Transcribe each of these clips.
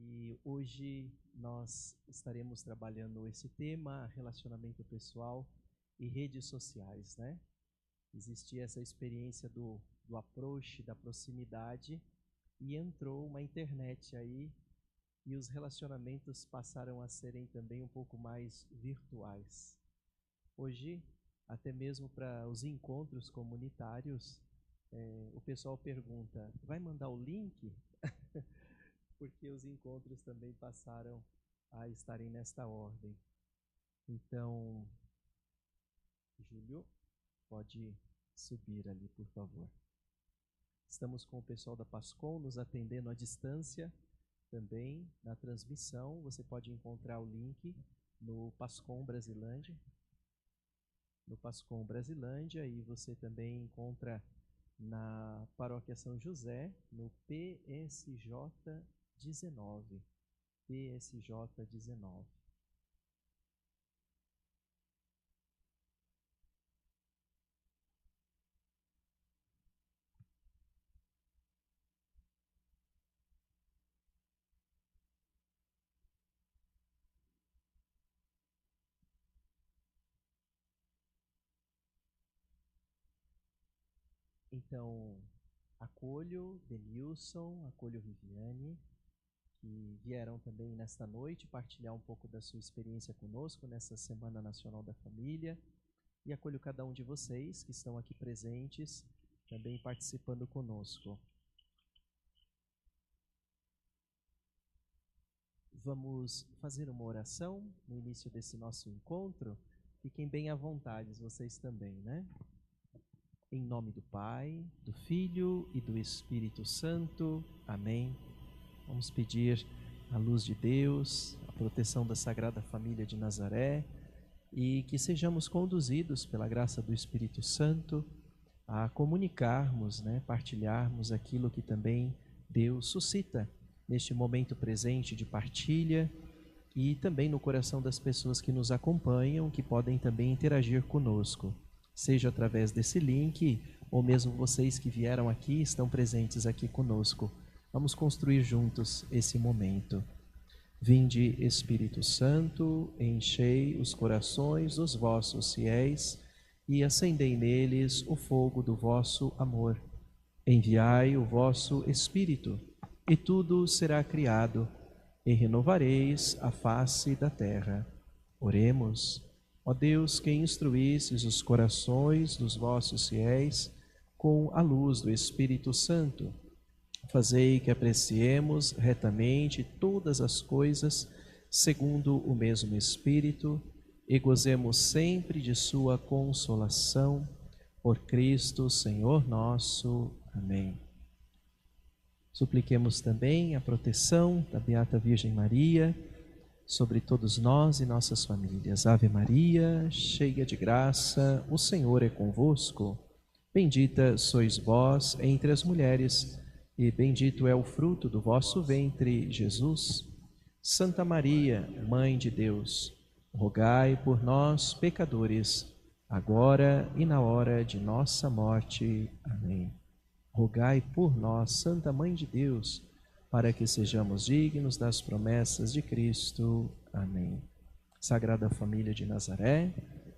E hoje nós estaremos trabalhando esse tema, relacionamento pessoal e redes sociais, né? Existia essa experiência do approach, da proximidade, e entrou uma internet aí, e os relacionamentos passaram a serem também um pouco mais virtuais. Hoje, até mesmo para os encontros comunitários, o pessoal pergunta, vai mandar o link? Porque os encontros também passaram a estarem nesta ordem. Então, Júlio, pode subir ali, por favor. Estamos com o pessoal da Pascom nos atendendo à distância também na transmissão. Você pode encontrar o link no Pascom Brasilândia. No Pascom Brasilândia, e você também encontra na Paróquia São José, no PSJ 19. PSJ 19. Então, acolho Denilson, acolho Viviane, que vieram também nesta noite partilhar um pouco da sua experiência conosco nessa Semana Nacional da Família, e acolho cada um de vocês que estão aqui presentes, também participando conosco. Vamos fazer uma oração no início desse nosso encontro. Fiquem bem à vontade, vocês também, né? Em nome do Pai, do Filho e do Espírito Santo. Amém. Vamos pedir a luz de Deus, a proteção da Sagrada Família de Nazaré, e que sejamos conduzidos pela graça do Espírito Santo a comunicarmos, partilharmos aquilo que também Deus suscita neste momento presente de partilha, e também no coração das pessoas que nos acompanham, que podem também interagir conosco, seja através desse link, ou mesmo vocês que vieram aqui, estão presentes aqui conosco. Vamos construir juntos esse momento. Vinde, Espírito Santo, enchei os corações dos vossos fiéis e acendei neles o fogo do vosso amor. Enviai o vosso Espírito, e tudo será criado, e renovareis a face da terra. Oremos. Ó Deus, que instruístes os corações dos vossos fiéis com a luz do Espírito Santo, fazei que apreciemos retamente todas as coisas segundo o mesmo Espírito e gozemos sempre de sua consolação. Por Cristo, Senhor nosso. Amém. Supliquemos também a proteção da Beata Virgem Maria sobre todos nós e nossas famílias. Ave Maria, cheia de graça, o Senhor é convosco. Bendita sois vós entre as mulheres, e bendito é o fruto do vosso ventre, Jesus. Santa Maria, Mãe de Deus, rogai por nós, pecadores, agora e na hora de nossa morte. Amém. Rogai por nós, Santa Mãe de Deus, para que sejamos dignos das promessas de Cristo. Amém. Sagrada Família de Nazaré,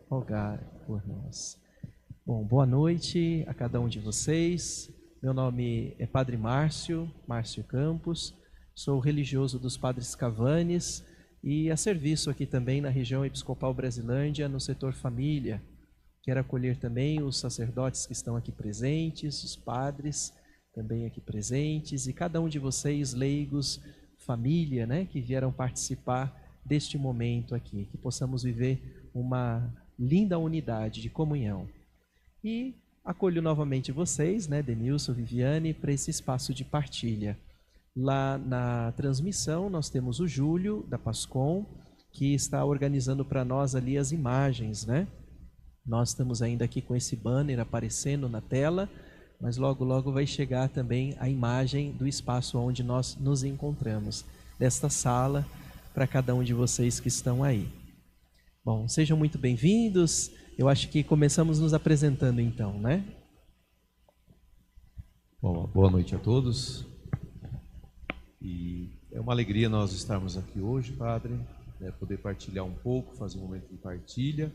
rogai por nós. Bom, boa noite a cada um de vocês. Meu nome é Padre Márcio Campos, sou religioso dos Padres Cavanes e a serviço aqui também na região episcopal Brasilândia, no setor família. Quero acolher também os sacerdotes que estão aqui presentes, os padres também aqui presentes, e cada um de vocês, leigos, família, que vieram participar deste momento aqui, que possamos viver uma linda unidade de comunhão. E acolho novamente vocês, Denilson, Viviane, para esse espaço de partilha. Lá na transmissão nós temos o Júlio, da Pascom, que está organizando para nós ali as imagens, Nós estamos ainda aqui com esse banner aparecendo na tela, mas logo, logo vai chegar também a imagem do espaço onde nós nos encontramos, desta sala, para cada um de vocês que estão aí. Bom, sejam muito bem-vindos. Eu acho que começamos nos apresentando então, Bom, boa noite a todos. E É uma alegria nós estarmos aqui hoje, Padre, poder partilhar um pouco, fazer um momento de partilha,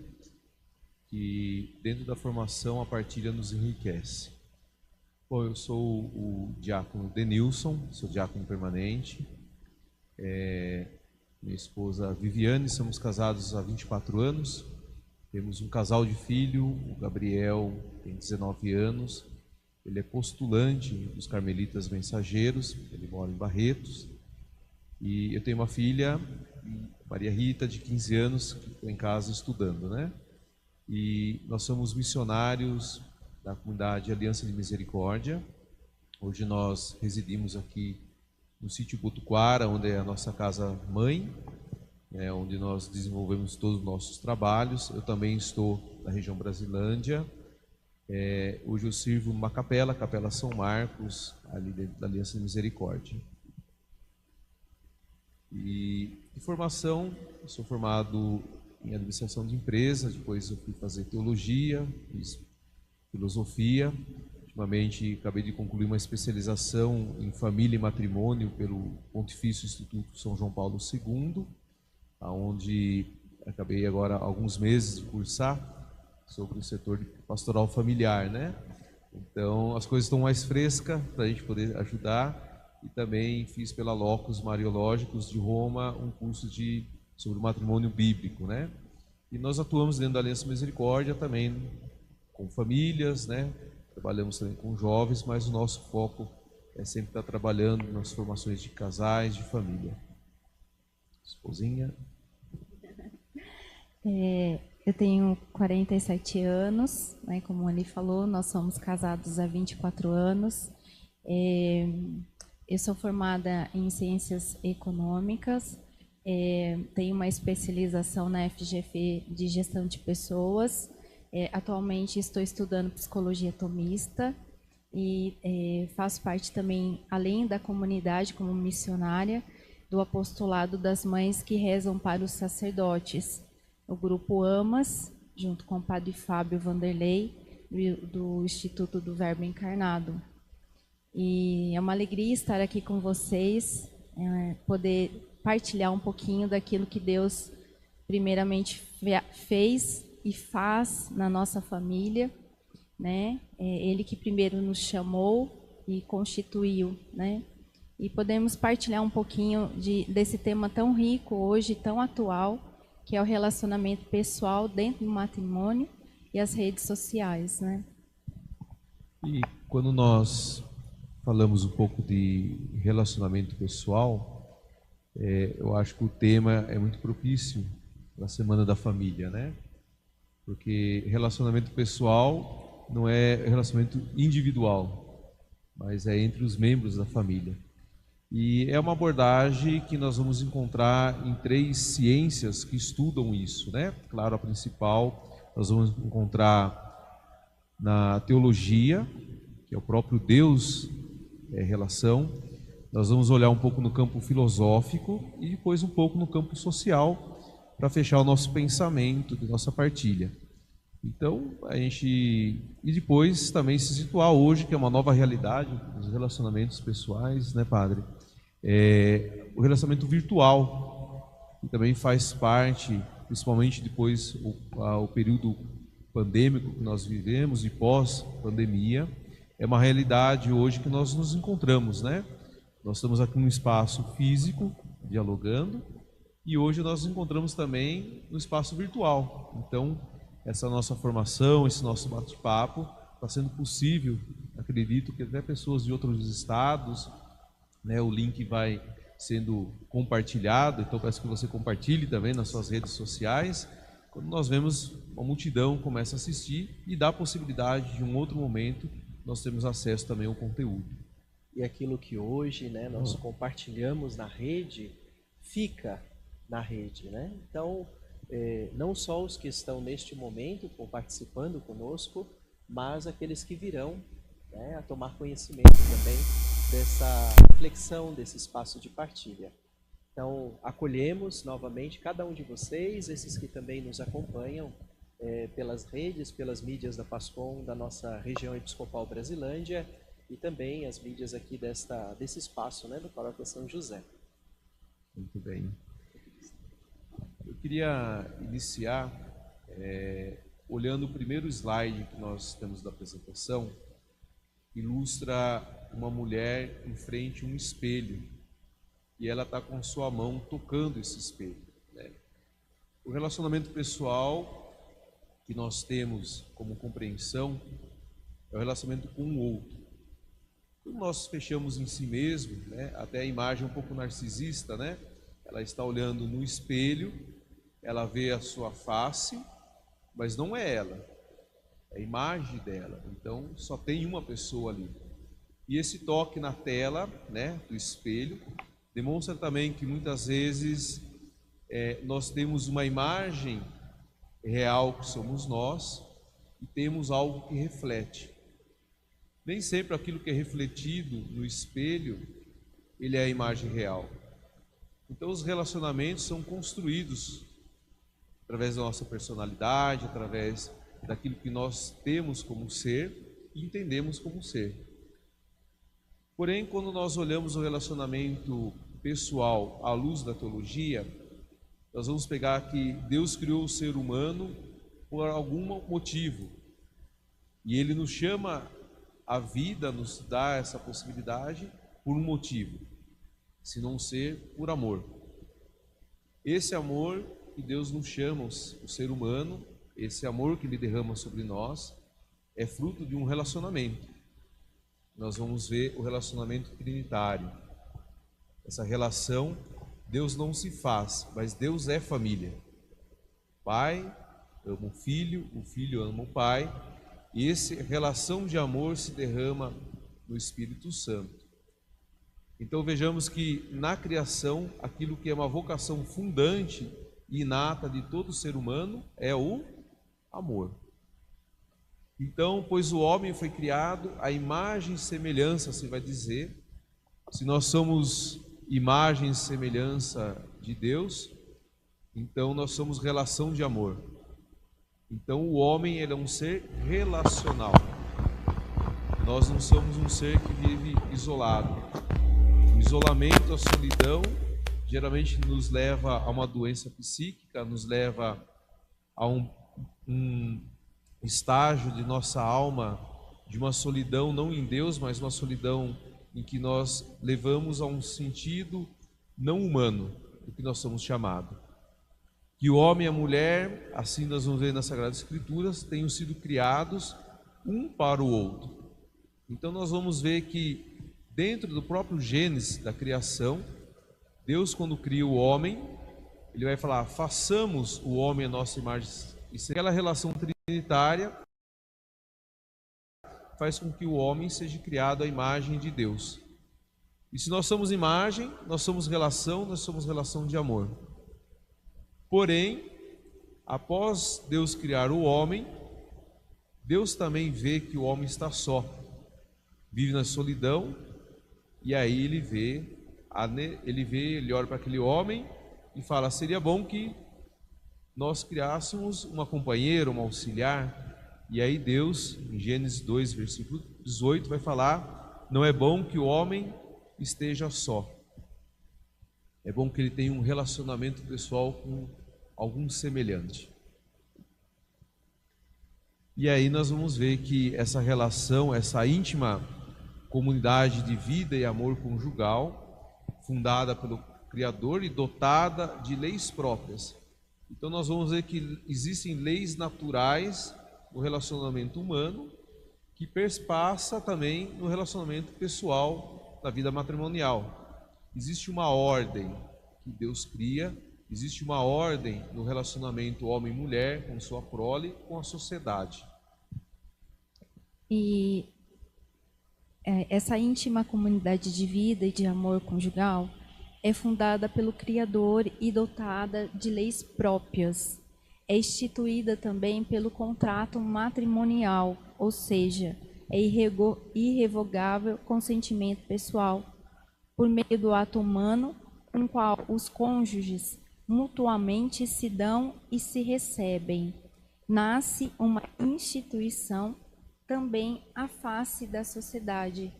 que dentro da formação a partilha nos enriquece. Bom, eu sou o diácono Denilson, sou diácono permanente, minha esposa Viviane, somos casados há 24 anos, temos um casal de filho, o Gabriel tem 19 anos, ele é postulante dos Carmelitas Mensageiros, ele mora em Barretos, e eu tenho uma filha, Maria Rita, de 15 anos, que está em casa estudando, né? E nós somos missionários da comunidade Aliança de Misericórdia. Hoje nós residimos aqui no sítio Botuquara, onde é a nossa casa-mãe, onde nós desenvolvemos todos os nossos trabalhos. Eu também estou na região Brasilândia. Hoje eu sirvo numa capela, Capela São Marcos, ali dentro da Aliança de Misericórdia. E de formação, eu sou formado em administração de empresas, depois eu fui fazer teologia, fiz filosofia. Ultimamente acabei de concluir uma especialização em família e matrimônio pelo Pontifício Instituto São João Paulo II, onde acabei agora alguns meses de cursar sobre o setor de pastoral familiar, né? Então as coisas estão mais frescas para a gente poder ajudar. E também fiz pela Locus Mariológicos de Roma um curso sobre o matrimônio bíblico, né? E nós atuamos dentro da Aliança Misericórdia também com famílias, né? Trabalhamos também com jovens, mas o nosso foco é sempre estar trabalhando nas formações de casais, de família. Esposinha? Eu tenho 47 anos, né? Como ele falou, nós somos casados há 24 anos. Eu sou formada em Ciências Econômicas, tenho uma especialização na FGV de Gestão de Pessoas. Atualmente estou estudando Psicologia Tomista e faço parte também, além da comunidade, como missionária, do apostolado das mães que rezam para os sacerdotes. O grupo AMAS, junto com o padre Fábio Vanderlei, do Instituto do Verbo Encarnado. E é uma alegria estar aqui com vocês, poder partilhar um pouquinho daquilo que Deus primeiramente fez e faz na nossa família, né? Ele que primeiro nos chamou e constituiu, né? E podemos partilhar um pouquinho desse tema tão rico hoje, tão atual, que é o relacionamento pessoal dentro do matrimônio e as redes sociais, né? E quando nós falamos um pouco de relacionamento pessoal, eu acho que o tema é muito propício para a Semana da Família, né? Porque relacionamento pessoal não é relacionamento individual, mas é entre os membros da família. E é uma abordagem que nós vamos encontrar em 3 ciências que estudam isso, né? Claro, a principal nós vamos encontrar na teologia, que é o próprio Deus, relação. Nós vamos olhar um pouco no campo filosófico e depois um pouco no campo social, para fechar o nosso pensamento, de nossa partilha. Então, e depois também se situar hoje, que é uma nova realidade, os relacionamentos pessoais, né, Padre? O relacionamento virtual, que também faz parte, principalmente depois o período pandêmico que nós vivemos e pós-pandemia, é uma realidade hoje que nós nos encontramos, né? Nós estamos aqui num espaço físico, dialogando, e hoje nós nos encontramos também no espaço virtual. Então, essa nossa formação, esse nosso bate-papo está sendo possível, acredito que até pessoas de outros estados, né, o link vai sendo compartilhado, então peço que você compartilhe também nas suas redes sociais. Quando nós vemos uma multidão começa a assistir e dá a possibilidade de um outro momento nós temos acesso também ao conteúdo. E aquilo que hoje, né, nós compartilhamos na rede, fica na rede, né? Então, não só os que estão neste momento participando conosco, mas aqueles que virão, né, a tomar conhecimento também dessa reflexão, desse espaço de partilha. Então, acolhemos novamente cada um de vocês, esses que também nos acompanham pelas redes, pelas mídias da PASCOM, da nossa região episcopal Brasilândia, e também as mídias aqui desse espaço, né, do Paróquia São José. Muito bem. Eu queria iniciar olhando o primeiro slide que nós temos da apresentação, que ilustra uma mulher em frente a um espelho e ela está com sua mão tocando esse espelho, né? O relacionamento pessoal que nós temos como compreensão é o relacionamento com o outro. Quando nós fechamos em si mesmo, né, até a imagem um pouco narcisista, né? Ela está olhando no espelho, ela vê a sua face, mas não é ela, é a imagem dela. Então só tem uma pessoa ali. E esse toque na tela, né, do espelho demonstra também que muitas vezes nós temos uma imagem real que somos nós e temos algo que reflete. Nem sempre aquilo que é refletido no espelho, ele é a imagem real. Então os relacionamentos são construídos através da nossa personalidade, através daquilo que nós temos como ser e entendemos como ser. Porém, quando nós olhamos o relacionamento pessoal à luz da teologia, nós vamos pegar que Deus criou o ser humano por algum motivo. E Ele nos chama à vida, nos dá essa possibilidade por um motivo, se não ser por amor. Esse amor que Deus nos chama, o ser humano, esse amor que Ele derrama sobre nós, é fruto de um relacionamento. Nós vamos ver o relacionamento trinitário. Essa relação, Deus não se faz, mas Deus é família. O Pai ama o Filho ama o Pai, e essa relação de amor se derrama no Espírito Santo. Então vejamos que na criação, aquilo que é uma vocação fundante e inata de todo ser humano é o amor. Então, pois o homem foi criado à imagem e semelhança, se vai dizer, se nós somos imagem e semelhança de Deus, então nós somos relação de amor. Então o homem, ele é um ser relacional. Nós não somos um ser que vive isolado. O isolamento, a solidão, geralmente nos leva a uma doença psíquica, nos leva a um estágio de nossa alma, de uma solidão não em Deus, mas uma solidão em que nós levamos a um sentido não humano do que nós somos chamados. Que o homem e a mulher, assim nós vamos ver nas Sagradas Escrituras, tenham sido criados um para o outro. Então nós vamos ver que dentro do próprio Gênesis da criação, Deus, quando cria o homem, Ele vai falar: façamos o homem a nossa imagem. E aquela relação trinitária faz com que o homem seja criado à imagem de Deus. E se nós somos imagem, nós somos relação de amor. Porém, após Deus criar o homem, Deus também vê que o homem está só, vive na solidão, e aí ele olha para aquele homem e fala: seria bom que nós criássemos uma companheira, uma auxiliar. E aí Deus, em Gênesis 2, versículo 18, vai falar: não é bom que o homem esteja só. É bom que ele tenha um relacionamento pessoal com algum semelhante. E aí nós vamos ver que essa relação, essa íntima comunidade de vida e amor conjugal, fundada pelo Criador e dotada de leis próprias. Então nós vamos ver que existem leis naturais no relacionamento humano, que perspassa também no relacionamento pessoal da vida matrimonial. Existe uma ordem que Deus cria, existe uma ordem no relacionamento homem-mulher, com sua prole, com a sociedade. E essa íntima comunidade de vida e de amor conjugal é fundada pelo Criador e dotada de leis próprias. É instituída também pelo contrato matrimonial, ou seja, é irrevogável consentimento pessoal, por meio do ato humano, com o qual os cônjuges mutuamente se dão e se recebem. Nasce uma instituição também à face da sociedade,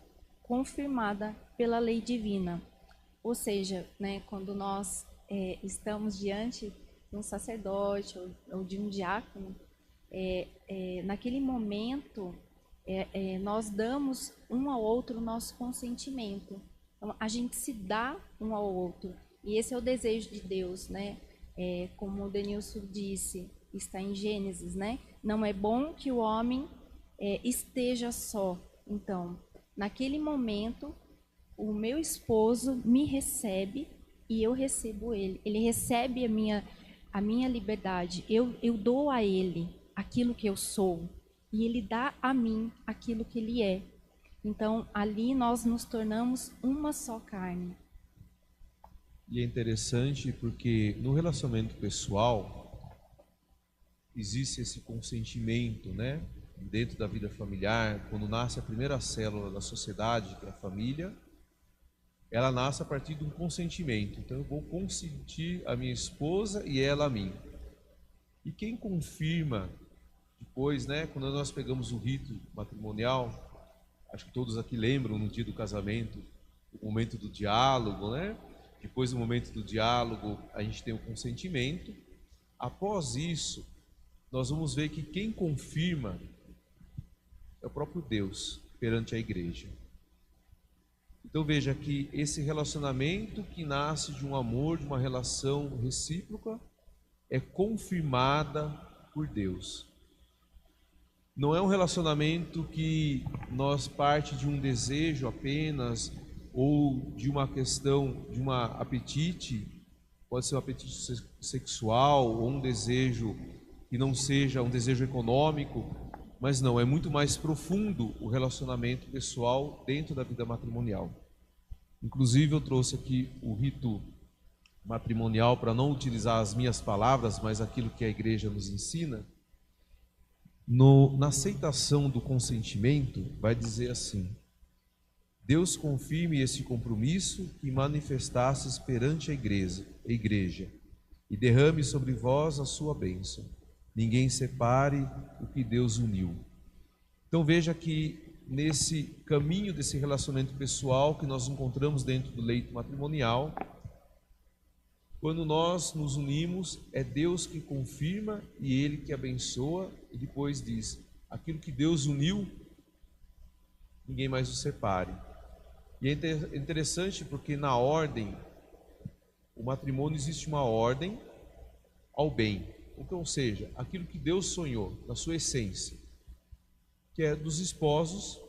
confirmada pela lei divina. Ou seja, né, quando nós estamos diante de um sacerdote ou de um diácono, naquele momento nós damos um ao outro o nosso consentimento. Então, a gente se dá um ao outro. E esse é o desejo de Deus, né? Como o Denilson disse, está em Gênesis, né? Não é bom que o homem esteja só. Então, naquele momento, o meu esposo me recebe e eu recebo ele. Ele recebe a minha liberdade. Eu dou a ele aquilo que eu sou e ele dá a mim aquilo que ele é. Então, ali nós nos tornamos uma só carne. E é interessante porque no relacionamento pessoal existe esse consentimento, né? Dentro da vida familiar, quando nasce a primeira célula da sociedade, que é a família, ela nasce a partir de um consentimento. Então eu vou consentir a minha esposa e ela a mim. E quem confirma depois, né? Quando nós pegamos o rito matrimonial, acho que todos aqui lembram no dia do casamento, o momento do diálogo, né? Depois do momento do diálogo, a gente tem o consentimento. Após isso, nós vamos ver que quem confirma é o próprio Deus perante a igreja. Então veja que esse relacionamento que nasce de um amor, de uma relação recíproca, é confirmada por Deus. Não é um relacionamento que nós parte de um desejo apenas, ou de uma questão, de um apetite, pode ser um apetite sexual, ou um desejo que não seja um desejo econômico, mas não, é muito mais profundo o relacionamento pessoal dentro da vida matrimonial. Inclusive eu trouxe aqui o rito matrimonial para não utilizar as minhas palavras, mas aquilo que a igreja nos ensina. Na aceitação do consentimento, vai dizer assim: Deus confirme esse compromisso que manifestastes perante a igreja, e derrame sobre vós a sua bênção. Ninguém separe o que Deus uniu. Então veja que nesse caminho desse relacionamento pessoal que nós encontramos dentro do leito matrimonial, quando nós nos unimos, é Deus que confirma e Ele que abençoa, e depois diz: aquilo que Deus uniu, ninguém mais o separe. E é interessante porque na ordem, o matrimônio existe uma ordem ao bem, ou seja, aquilo que Deus sonhou na sua essência, que é dos esposos,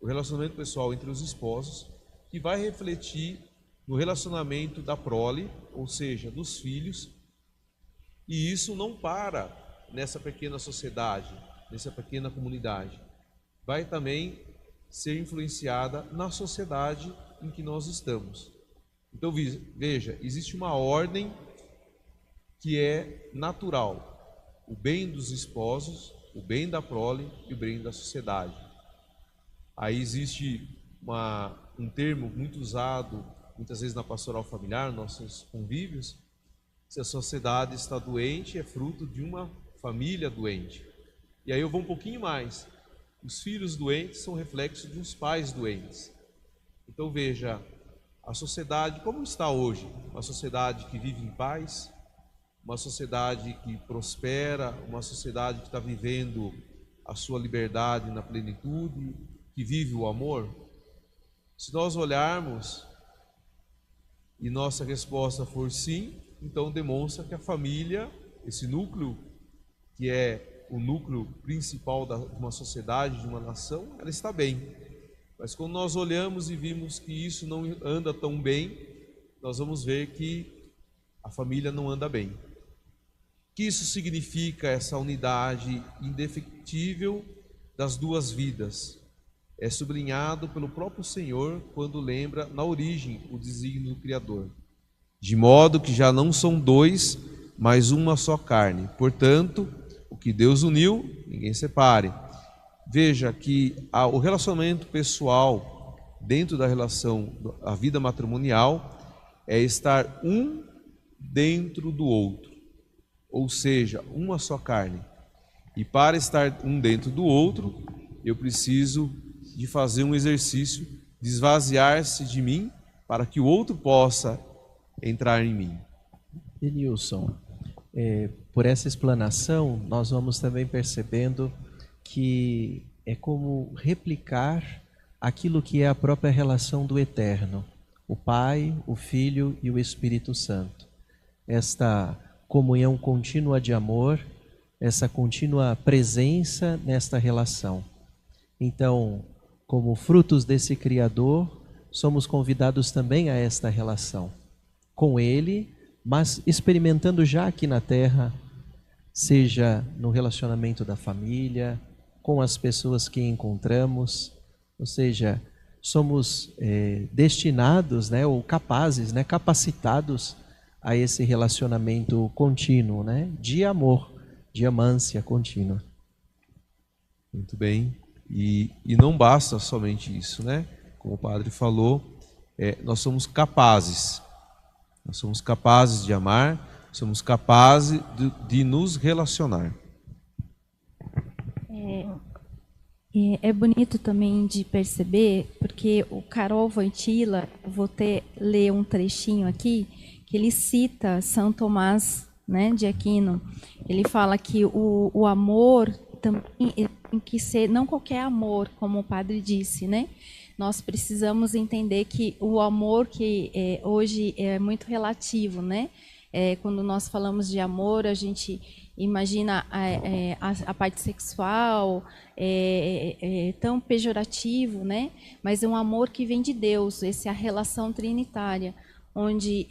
o relacionamento pessoal entre os esposos, que vai refletir no relacionamento da prole, ou seja, dos filhos, e isso não para nessa pequena sociedade, nessa pequena comunidade, vai também ser influenciada na sociedade em que nós estamos. Então veja, existe uma ordem que é natural, o bem dos esposos, o bem da prole e o bem da sociedade. Aí existe um termo muito usado muitas vezes na pastoral familiar, nossos convívios: se a sociedade está doente, é fruto de uma família doente. E aí eu vou um pouquinho mais: os filhos doentes são reflexo de uns pais doentes. Então veja, a sociedade como está hoje? Uma sociedade que vive em paz, uma sociedade que prospera, uma sociedade que está vivendo a sua liberdade na plenitude, que vive o amor? Se nós olharmos e nossa resposta for sim, então demonstra que a família, esse núcleo, que é o núcleo principal de uma sociedade, de uma nação, ela está bem. Mas quando nós olhamos e vimos que isso não anda tão bem, nós vamos ver que a família não anda bem. O que isso significa, essa unidade indefectível das duas vidas? É sublinhado pelo próprio Senhor quando lembra na origem o desígnio do Criador. De modo que já não são dois, mas uma só carne. Portanto, o que Deus uniu, ninguém separe. Veja que o relacionamento pessoal dentro da relação, a vida matrimonial, é estar um dentro do outro, ou seja, uma só carne. E para estar um dentro do outro, eu preciso de fazer um exercício de esvaziar-se de mim para que o outro possa entrar em mim. Denilson, por essa explanação, nós vamos também percebendo que é como replicar aquilo que é a própria relação do Eterno, o Pai, o Filho e o Espírito Santo. Esta comunhão contínua de amor, essa contínua presença nesta relação. Então, como frutos desse Criador, somos convidados também a esta relação com Ele, mas experimentando já aqui na Terra, seja no relacionamento da família, com as pessoas que encontramos, ou seja, somos destinados, né, ou capazes, né, capacitados a esse relacionamento contínuo, né, de amor, de amância contínua. Muito bem. E não basta somente isso, né? Como o padre falou, nós somos capazes. Nós somos capazes de amar, somos capazes de nos relacionar. É bonito também de perceber, porque o Karol Wojtyla, eu vou ler um trechinho aqui, que ele cita São Tomás, né, de Aquino. Ele fala que o amor também tem que ser, não qualquer amor, como o padre disse, né? Nós precisamos entender que o amor que hoje é muito relativo, né? Quando nós falamos de amor, a gente imagina a parte sexual, tão pejorativo, né? Mas é um amor que vem de Deus, essa é a relação trinitária, onde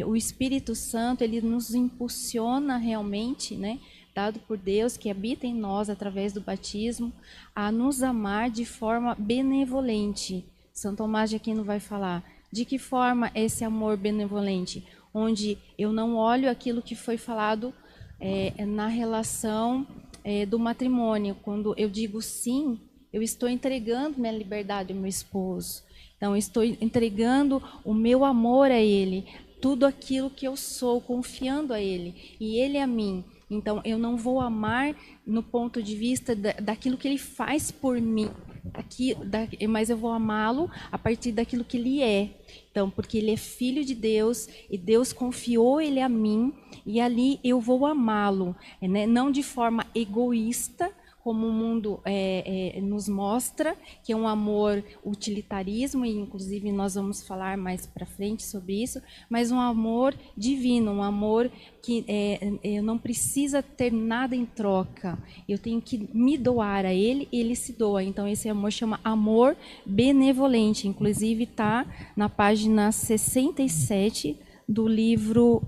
o Espírito Santo ele nos impulsiona realmente, né? Dado por Deus, que habita em nós através do batismo, a nos amar de forma benevolente. São Tomás de Aquino vai falar, de que forma esse amor benevolente? Onde eu não olho aquilo que foi falado na relação do matrimônio. Quando eu digo sim, eu estou entregando minha liberdade ao meu esposo. Então, eu estou entregando o meu amor a ele, tudo aquilo que eu sou, confiando a ele, e ele a mim. Então, eu não vou amar no ponto de vista daquilo que ele faz por mim, mas eu vou amá-lo a partir daquilo que ele é. Então, porque ele é filho de Deus e Deus confiou ele a mim e ali eu vou amá-lo, né? Não de forma egoísta, como o mundo nos mostra, que é um amor utilitarismo, e inclusive nós vamos falar mais para frente sobre isso, mas um amor divino, um amor que eu não precisa ter nada em troca, eu tenho que me doar a ele, ele se doa. Então esse amor chama amor benevolente, inclusive está na página 67 do livro...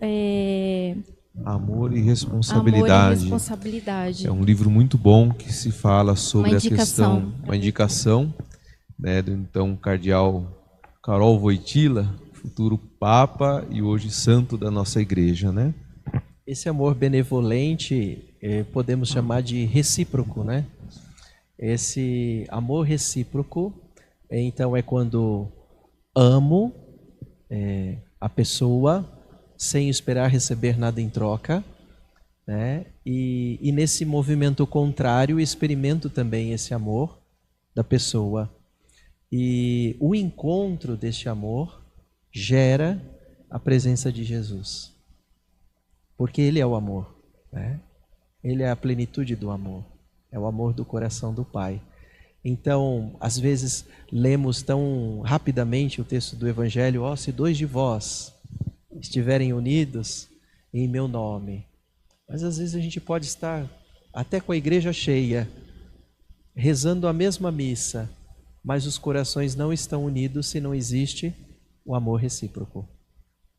Amor e Responsabilidade. Amor e Responsabilidade. É um livro muito bom que se fala sobre a questão, uma indicação, né, do então cardeal Karol Wojtyla, futuro Papa e hoje santo da nossa igreja, né? Esse amor benevolente podemos chamar de recíproco, né? Esse amor recíproco, então, é quando amo a pessoa sem esperar receber nada em troca, né? E nesse movimento contrário, experimento também esse amor da pessoa. E o encontro deste amor gera a presença de Jesus. Porque Ele é o amor, né? Ele é a plenitude do amor. É o amor do coração do Pai. Então, às vezes, lemos tão rapidamente o texto do Evangelho, se dois de vós estiverem unidos em meu nome. Mas às vezes a gente pode estar até com a igreja cheia, rezando a mesma missa, mas os corações não estão unidos se não existe o amor recíproco.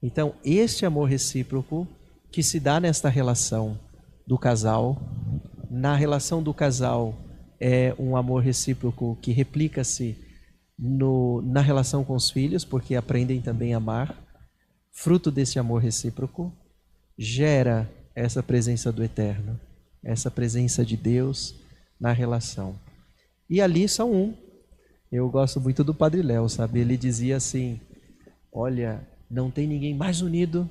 Então, este amor recíproco que se dá nesta relação do casal, na relação do casal é um amor recíproco que replica-se na relação com os filhos, porque aprendem também a amar. Fruto desse amor recíproco, gera essa presença do Eterno, essa presença de Deus na relação. E ali são um. Eu gosto muito do Padre Léo, sabe? Ele dizia assim, olha, não tem ninguém mais unido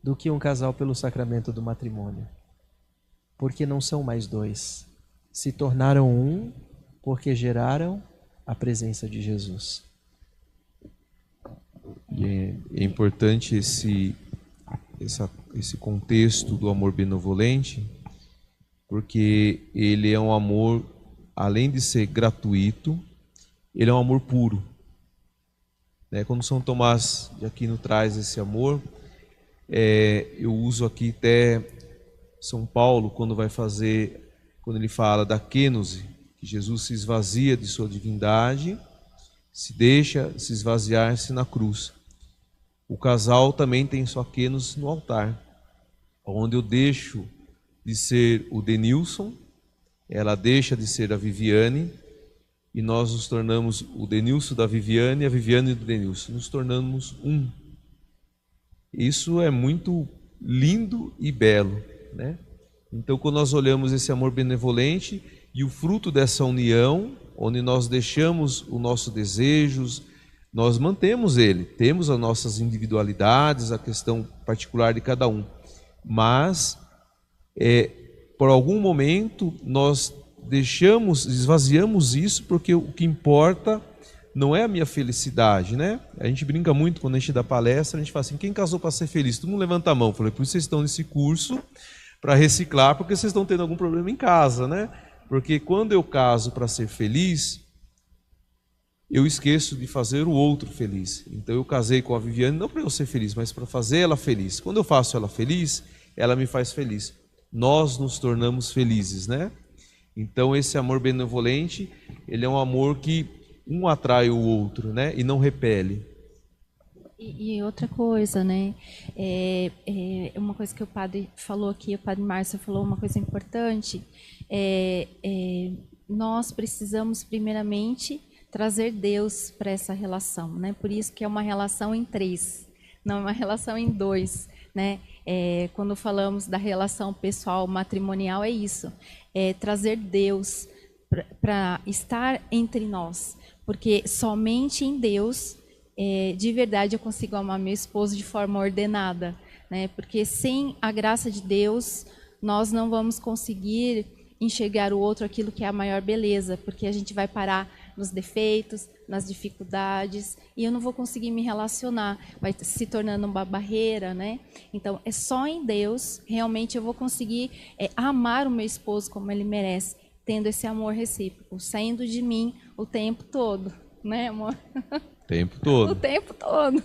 do que um casal pelo sacramento do matrimônio. Porque não são mais dois. Se tornaram um porque geraram a presença de Jesus. E é importante esse contexto do amor benevolente, porque ele é um amor, além de ser gratuito, ele é um amor puro. Quando São Tomás de Aquino traz esse amor, eu uso aqui até São Paulo, quando ele fala da kênose, que Jesus se esvazia de sua divindade, se deixa se esvaziar-se na cruz. O casal também tem sua kênose no altar, onde eu deixo de ser o Denilson, ela deixa de ser a Viviane, e nós nos tornamos o Denilson da Viviane e a Viviane do Denilson. Nos tornamos um. Isso é muito lindo e belo, né? Então, quando nós olhamos esse amor benevolente e o fruto dessa união, onde nós deixamos os nossos desejos, nós mantemos ele, temos as nossas individualidades, a questão particular de cada um, mas por algum momento nós esvaziamos isso, porque o que importa não é a minha felicidade, né? A gente brinca muito quando a gente dá palestra, a gente fala assim: quem casou para ser feliz? Todo mundo levanta a mão. Eu falei: por isso vocês estão nesse curso para reciclar, porque vocês estão tendo algum problema em casa, né? Porque quando eu caso para ser feliz, eu esqueço de fazer o outro feliz. Então eu casei com a Viviane não para eu ser feliz, mas para fazer ela feliz. Quando eu faço ela feliz, ela me faz feliz. Nós nos tornamos felizes, né? Então esse amor benevolente, ele é um amor que um atrai o outro, né? E não repele. E outra coisa, né? Uma coisa que o padre falou aqui, o padre Márcio falou uma coisa importante. Nós precisamos primeiramente trazer Deus para essa relação, né? Por isso que é uma relação em 3, não é uma relação em 2, né? Quando falamos da relação pessoal matrimonial, é isso, trazer Deus para estar entre nós, porque somente em Deus, de verdade, eu consigo amar meu esposo de forma ordenada, né? Porque sem a graça de Deus, nós não vamos conseguir enxergar o outro aquilo que é a maior beleza, porque a gente vai parar nos defeitos, nas dificuldades, e eu não vou conseguir me relacionar, vai se tornando uma barreira, né? Então, é só em Deus, realmente eu vou conseguir amar o meu esposo como ele merece, tendo esse amor recíproco, saindo de mim o tempo todo, né, amor? O tempo todo. O tempo todo.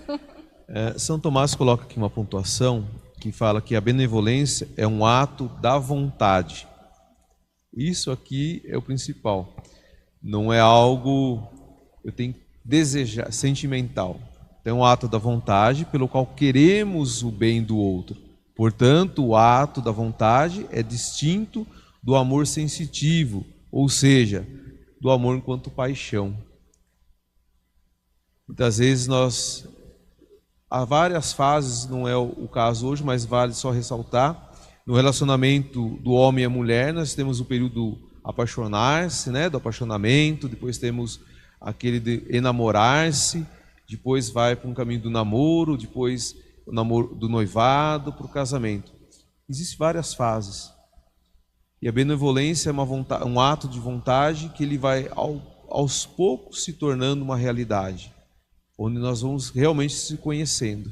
São Tomás coloca aqui uma pontuação que fala que a benevolência é um ato da vontade. Isso aqui é o principal. Não é algo, eu tenho que desejar, sentimental. É um ato da vontade pelo qual queremos o bem do outro. Portanto, o ato da vontade é distinto do amor sensitivo, ou seja, do amor enquanto paixão. Muitas vezes há várias fases, não é o caso hoje, mas vale só ressaltar. No relacionamento do homem e a mulher, nós temos o período apaixonar-se, né, do apaixonamento, depois temos aquele de enamorar-se, depois vai para um caminho do namoro, depois o namoro do noivado, para o casamento. Existem várias fases. E a benevolência é um ato de vontade que ele vai aos poucos se tornando uma realidade, onde nós vamos realmente se conhecendo.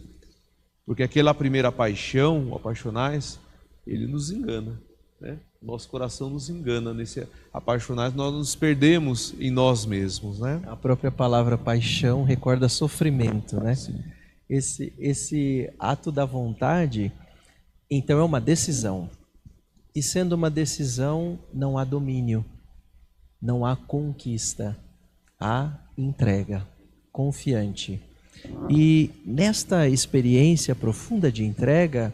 Porque aquela primeira paixão, o apaixonar-se, ele nos engana, né? Nosso coração nos engana nesse apaixonar, nós nos perdemos em nós mesmos, né? A própria palavra paixão recorda sofrimento, né? Sim. Esse ato da vontade, então, é uma decisão. E sendo uma decisão, não há domínio, não há conquista, há entrega, confiante. E nesta experiência profunda de entrega,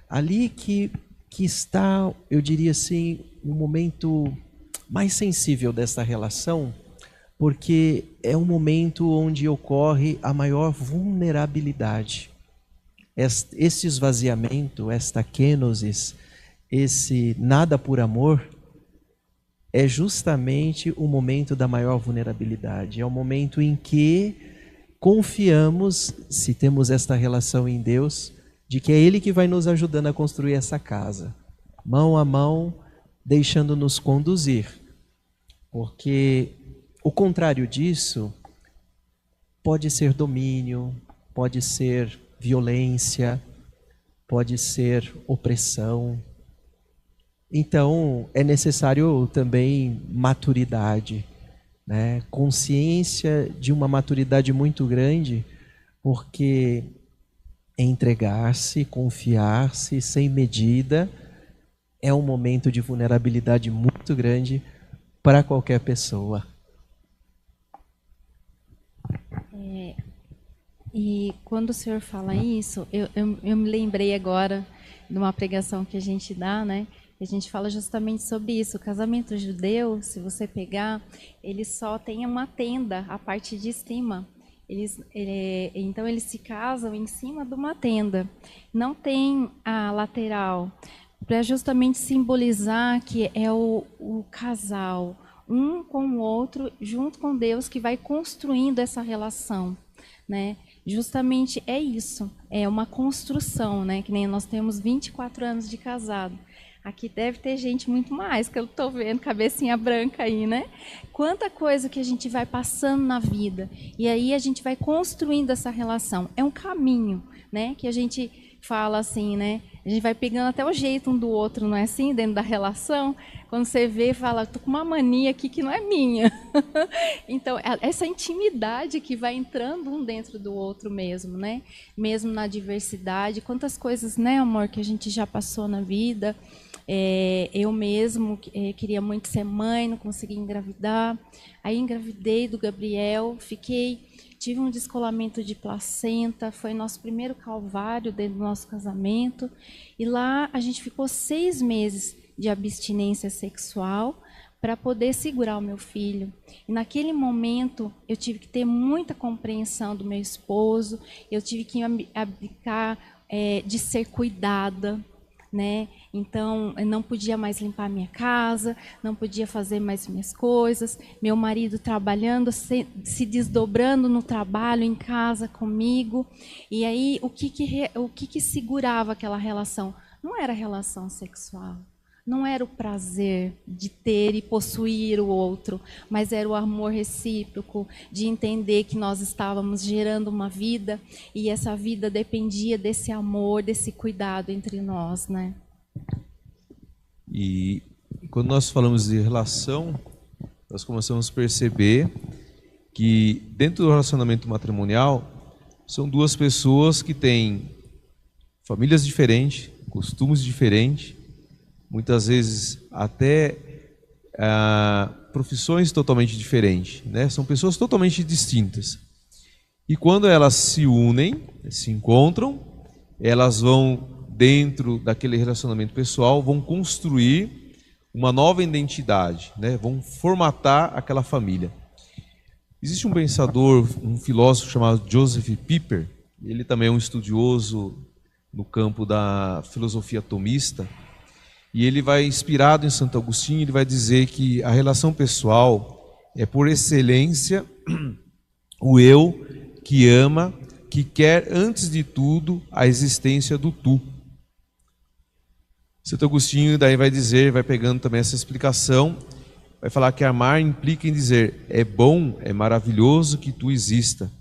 ali que está, eu diria assim, um momento mais sensível dessa relação, porque é um momento onde ocorre a maior vulnerabilidade. Esse esvaziamento, esta kenosis, esse nada por amor, é justamente o momento da maior vulnerabilidade. É o momento em que confiamos, se temos esta relação em Deus, de que é Ele que vai nos ajudando a construir essa casa, mão a mão, deixando-nos conduzir. Porque o contrário disso pode ser domínio, pode ser violência, pode ser opressão. Então, é necessário também maturidade, né? Consciência de uma maturidade muito grande, porque entregar-se, confiar-se sem medida é um momento de vulnerabilidade muito grande para qualquer pessoa. E quando o senhor fala isso, eu me lembrei agora de uma pregação que a gente dá, né? A gente fala justamente sobre isso. O casamento judeu, se você pegar, ele só tem uma tenda, a parte de cima. Então eles se casam em cima de uma tenda. Não tem a lateral, para justamente simbolizar que é o casal, um com o outro, junto com Deus, que vai construindo essa relação, né? Justamente é isso, é uma construção, né? Que nem nós temos 24 anos de casado. Aqui deve ter gente muito mais, que eu estou vendo, cabecinha branca aí, né? Quanta coisa que a gente vai passando na vida. E aí a gente vai construindo essa relação. É um caminho, né? Que a gente fala assim, né? A gente vai pegando até o jeito um do outro, não é assim? Dentro da relação. Quando você vê, fala, tô com uma mania aqui que não é minha. Então, essa intimidade que vai entrando um dentro do outro mesmo, né? Mesmo na diversidade. Quantas coisas, né, amor, que a gente já passou na vida. Eu mesmo queria muito ser mãe, não consegui engravidar. Aí engravidei do Gabriel, tive um descolamento de placenta, foi nosso primeiro calvário dentro do nosso casamento. E lá a gente ficou 6 meses de abstinência sexual para poder segurar o meu filho. E naquele momento eu tive que ter muita compreensão do meu esposo, eu tive que abdicar de ser cuidada, né? Então, eu não podia mais limpar minha casa, não podia fazer mais minhas coisas. Meu marido trabalhando, se desdobrando no trabalho, em casa comigo. E aí, o que segurava aquela relação? Não era relação sexual. Não era o prazer de ter e possuir o outro, mas era o amor recíproco, de entender que nós estávamos gerando uma vida e essa vida dependia desse amor, desse cuidado entre nós, né? E quando nós falamos de relação, nós começamos a perceber que dentro do relacionamento matrimonial são duas pessoas que têm famílias diferentes, costumes diferentes, muitas vezes até profissões totalmente diferentes, né? São pessoas totalmente distintas. E quando elas se unem, se encontram, elas vão, dentro daquele relacionamento pessoal, vão construir uma nova identidade, né? Vão formatar aquela família. Existe um pensador, um filósofo chamado Joseph Pieper, ele também é um estudioso no campo da filosofia tomista, e ele vai, inspirado em Santo Agostinho, ele vai dizer que a relação pessoal é, por excelência, o eu que ama, que quer, antes de tudo, a existência do tu. Santo Agostinho daí vai dizer, vai pegando também essa explicação, vai falar que amar implica em dizer, é bom, é maravilhoso que tu exista.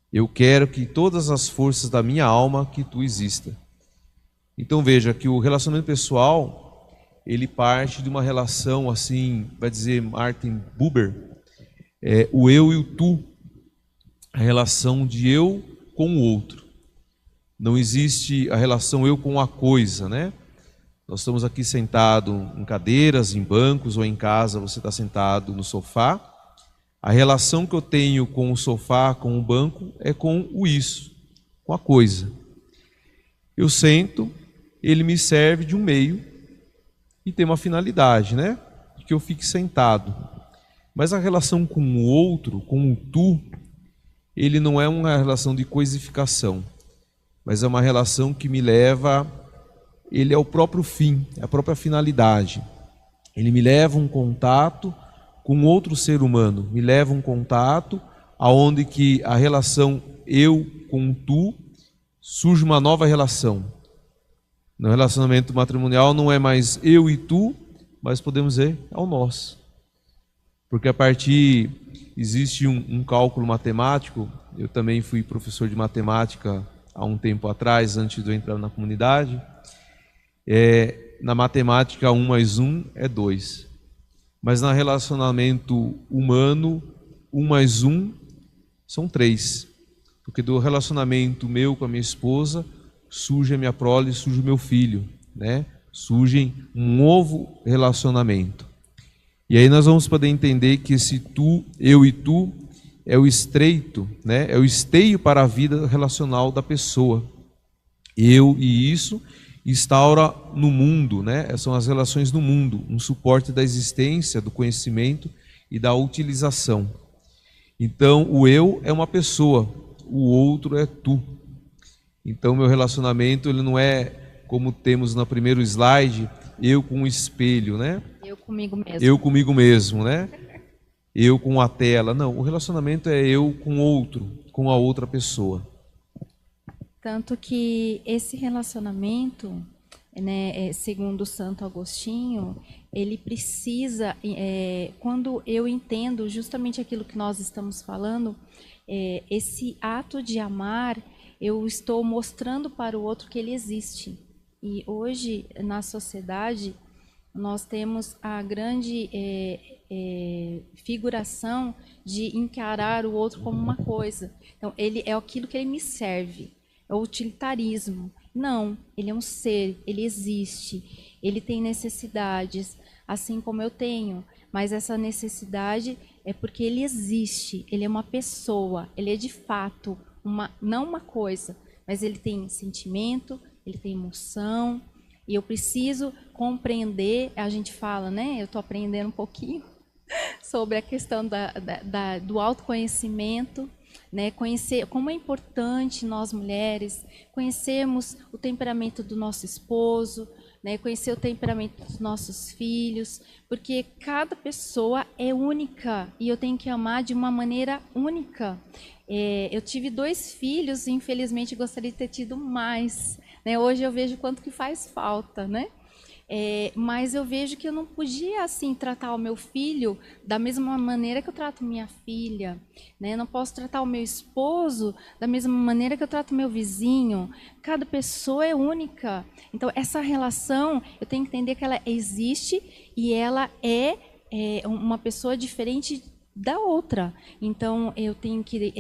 Eu quero que todas as forças da minha alma que tu exista. Então veja que o relacionamento pessoal, ele parte de uma relação assim, vai dizer Martin Buber, o eu e o tu, a relação de eu com o outro. Não existe a relação eu com a coisa, né? Nós estamos aqui sentados em cadeiras, em bancos, ou em casa você está sentado no sofá. A relação que eu tenho com o sofá, com o banco, é com o isso, com a coisa. Eu sento, ele me serve de um meio e tem uma finalidade, né? De que eu fique sentado. Mas a relação com o outro, com o tu, ele não é uma relação de coisificação, mas é uma relação que me leva, ele é o próprio fim, é a própria finalidade. Ele me leva a um contato com outro ser humano, me leva a um contato aonde que a relação eu com tu surge uma nova relação. No relacionamento matrimonial não é mais eu e tu, mas podemos dizer é o nosso. Porque existe um cálculo matemático. Eu também fui professor de matemática há um tempo atrás, antes de eu entrar na comunidade. Na matemática, 1 mais 1 é 2. Mas no relacionamento humano, 1 mais 1 são 3. Porque do relacionamento meu com a minha esposa, surge a minha prole, surge o meu filho, né? Surge um novo relacionamento. E aí nós vamos poder entender que esse tu, eu e tu, é o estreito, né? É o esteio para a vida relacional da pessoa. Eu e isso instaura no mundo, né? São as relações no mundo, um suporte da existência, do conhecimento e da utilização. Então, o eu é uma pessoa, o outro é tu. Então, meu relacionamento ele não é como temos no primeiro slide, eu com o espelho, né? Eu comigo mesmo. Eu comigo mesmo, né? Eu com a tela. Não, o relacionamento é eu com outro, com a outra pessoa. Tanto que esse relacionamento, né, segundo Santo Agostinho, ele precisa, quando eu entendo justamente aquilo que nós estamos falando, esse ato de amar, eu estou mostrando para o outro que ele existe. E hoje, na sociedade, nós temos a grande figuração de encarar o outro como uma coisa. Então, ele é aquilo que ele me serve, é o utilitarismo. Não, ele é um ser, ele existe, ele tem necessidades, assim como eu tenho, mas essa necessidade é porque ele existe, ele é uma pessoa, ele é de fato, não uma coisa, mas ele tem sentimento, ele tem emoção, e eu preciso compreender, a gente fala, né? Eu estou aprendendo um pouquinho sobre a questão do autoconhecimento, né? Conhecer como é importante nós mulheres conhecermos o temperamento do nosso esposo, né? Conhecer o temperamento dos nossos filhos, porque cada pessoa é única e eu tenho que amar de uma maneira única. Eu tive 2 filhos e infelizmente gostaria de ter tido mais, né? Hoje eu vejo quanto que faz falta, né? Mas eu vejo que eu não podia assim tratar o meu filho da mesma maneira que eu trato minha filha, né? Eu não posso tratar o meu esposo da mesma maneira que eu trato meu vizinho. Cada pessoa é única. Então essa relação eu tenho que entender que ela existe e ela é uma pessoa diferente da outra. Então eu tenho que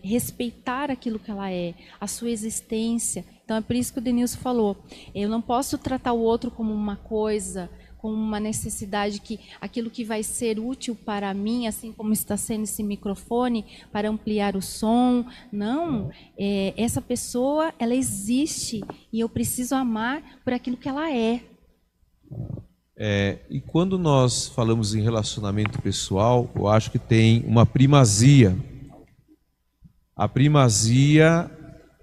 respeitar aquilo que ela é, a sua existência. Então é por isso que o Denilson falou, eu não posso tratar o outro como uma coisa, como uma necessidade, que aquilo que vai ser útil para mim, assim como está sendo esse microfone, para ampliar o som. Não, essa pessoa, ela existe e eu preciso amar por aquilo que ela é. E quando nós falamos em relacionamento pessoal, eu acho que tem uma primazia. A primazia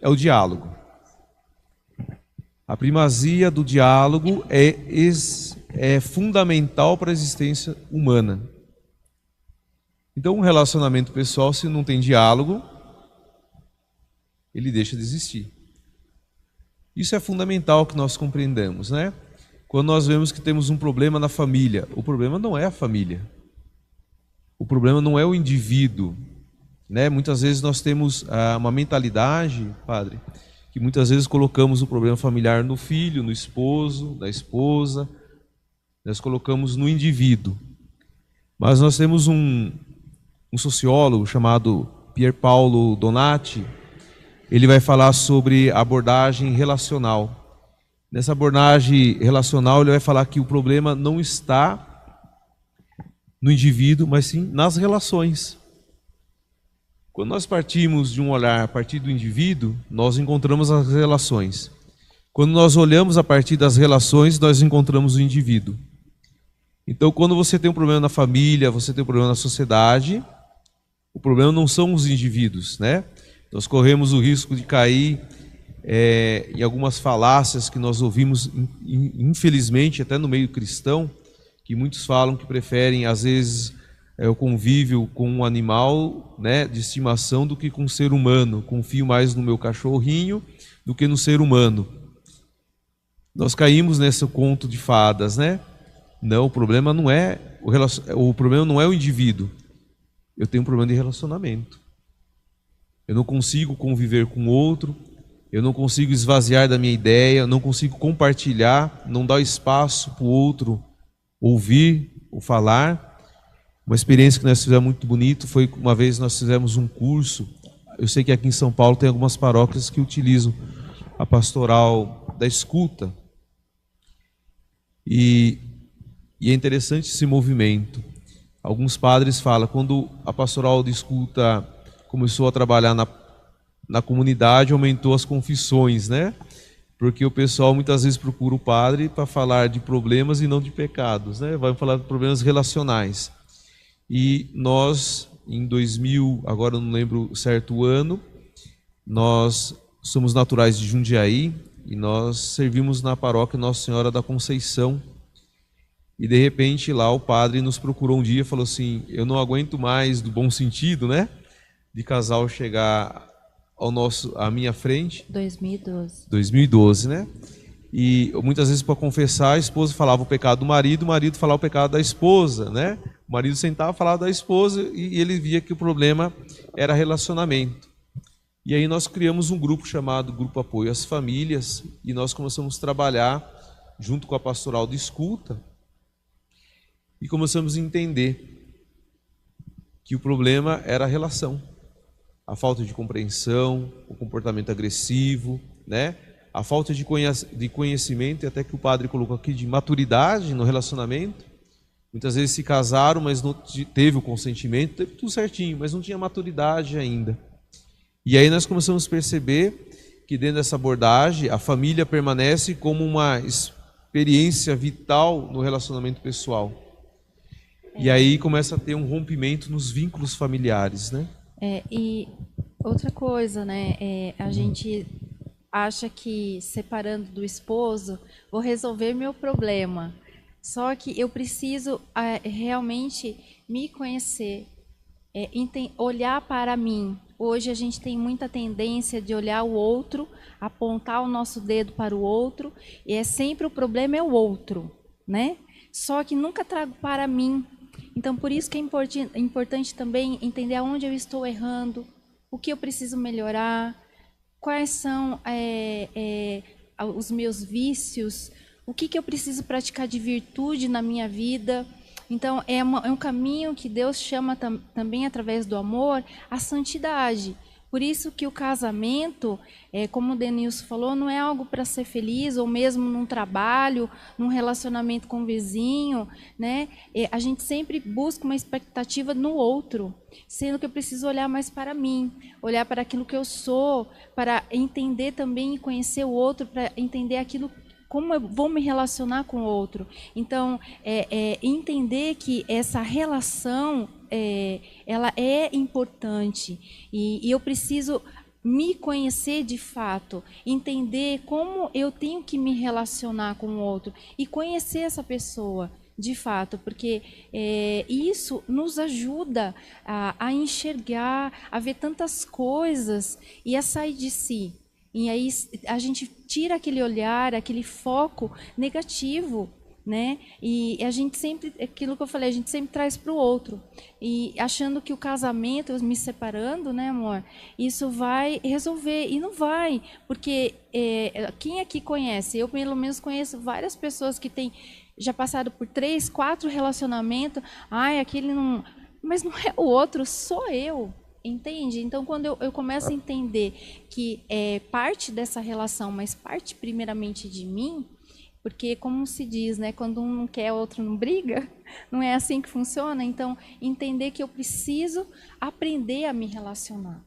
é o diálogo. A primazia do diálogo é fundamental para a existência humana. Então, um relacionamento pessoal, se não tem diálogo, ele deixa de existir. Isso é fundamental que nós compreendamos, né? Quando nós vemos que temos um problema na família, o problema não é a família. O problema não é o indivíduo, né? Muitas vezes nós temos uma mentalidade, padre, que muitas vezes colocamos o problema familiar no filho, no esposo, na esposa, nós colocamos no indivíduo. Mas nós temos um sociólogo chamado Pier Paolo Donati, ele vai falar sobre abordagem relacional. Nessa abordagem relacional, ele vai falar que o problema não está no indivíduo, mas sim nas relações. Quando nós partimos de um olhar a partir do indivíduo, nós encontramos as relações. Quando nós olhamos a partir das relações, nós encontramos o indivíduo. Então, quando você tem um problema na família, você tem um problema na sociedade, o problema não são os indivíduos, né? Nós corremos o risco de cair em algumas falácias que nós ouvimos, infelizmente, até no meio cristão, que muitos falam que preferem, às vezes, o convívio com um animal, né, de estimação do que com um ser humano. Confio mais no meu cachorrinho do que no ser humano. Nós caímos nesse conto de fadas, né? Não, o problema não é o problema não é o indivíduo. Eu tenho um problema de relacionamento. Eu não consigo conviver com o outro, eu não consigo esvaziar da minha ideia, eu não consigo compartilhar, não dar espaço para o outro ouvir ou falar. Uma experiência que nós fizemos muito bonito foi uma vez nós fizemos um curso. Eu sei que aqui em São Paulo tem algumas paróquias que utilizam a pastoral da escuta. E é interessante esse movimento. Alguns padres falam, quando a pastoral de escuta começou a trabalhar na comunidade, aumentou as confissões, né? Porque o pessoal muitas vezes procura o padre para falar de problemas e não de pecados, né? Vai falar de problemas relacionais. E nós, em 2000, agora eu não lembro certo ano, nós somos naturais de Jundiaí e nós servimos na paróquia Nossa Senhora da Conceição. E de repente lá o padre nos procurou um dia e falou assim, eu não aguento mais, do bom sentido, né? De casal chegar à minha frente. 2012, né? E muitas vezes para confessar, a esposa falava o pecado do marido, o marido falava o pecado da esposa, né? O marido sentava, falava da esposa e ele via que o problema era relacionamento. E aí nós criamos um grupo chamado Grupo Apoio às Famílias e nós começamos a trabalhar junto com a pastoral de escuta e começamos a entender que o problema era a relação. A falta de compreensão, o comportamento agressivo, né? A falta de conhecimento, e até que o padre colocou aqui, de maturidade no relacionamento. Muitas vezes se casaram, mas não teve o consentimento, teve tudo certinho, mas não tinha maturidade ainda. E aí nós começamos a perceber que dentro dessa abordagem, a família permanece como uma experiência vital no relacionamento pessoal. E aí começa a ter um rompimento nos vínculos familiares, né? E outra coisa, né? A gente acha que separando do esposo, vou resolver meu problema. Só que eu preciso realmente me conhecer, olhar para mim. Hoje a gente tem muita tendência de olhar o outro, apontar o nosso dedo para o outro, e sempre o problema é o outro, né? Só que nunca trago para mim. Então, por isso que é importante também entender aonde eu estou errando, o que eu preciso melhorar, quais são os meus vícios, o que eu preciso praticar de virtude na minha vida. Então, é um caminho que Deus chama também, através do amor, a santidade. Por isso que o casamento, como o Denilson falou, não é algo para ser feliz, ou mesmo num trabalho, num relacionamento com o vizinho, né? A gente sempre busca uma expectativa no outro, sendo que eu preciso olhar mais para mim, olhar para aquilo que eu sou, para entender também e conhecer o outro, para entender aquilo, como eu vou me relacionar com o outro. Então, entender que essa relação, ela é importante e eu preciso me conhecer de fato, entender como eu tenho que me relacionar com o outro e conhecer essa pessoa de fato, porque isso nos ajuda a enxergar, a ver tantas coisas e a sair de si. E aí a gente tira aquele olhar, aquele foco negativo, né? E a gente sempre, aquilo que eu falei, a gente sempre traz para o outro. E achando que o casamento, me separando, né, amor, isso vai resolver. E não vai, porque quem aqui conhece? Eu, pelo menos, conheço várias pessoas que já passaram por 3, 4 relacionamentos. Ai, aquele não... Mas não é o outro, sou eu. Entende? Então, quando eu começo a entender que é parte dessa relação, mas parte primeiramente de mim, porque, como se diz, né, quando um não quer, o outro não briga, não é assim que funciona. Então, entender que eu preciso aprender a me relacionar,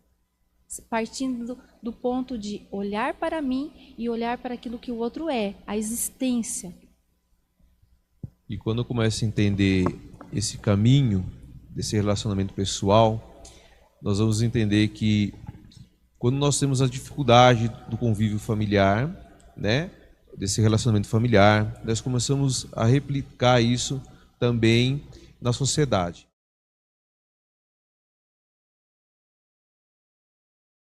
partindo do ponto de olhar para mim e olhar para aquilo que o outro é, a existência. E quando eu começo a entender esse caminho desse relacionamento pessoal, nós vamos entender que quando nós temos a dificuldade do convívio familiar, né, desse relacionamento familiar, nós começamos a replicar isso também na sociedade.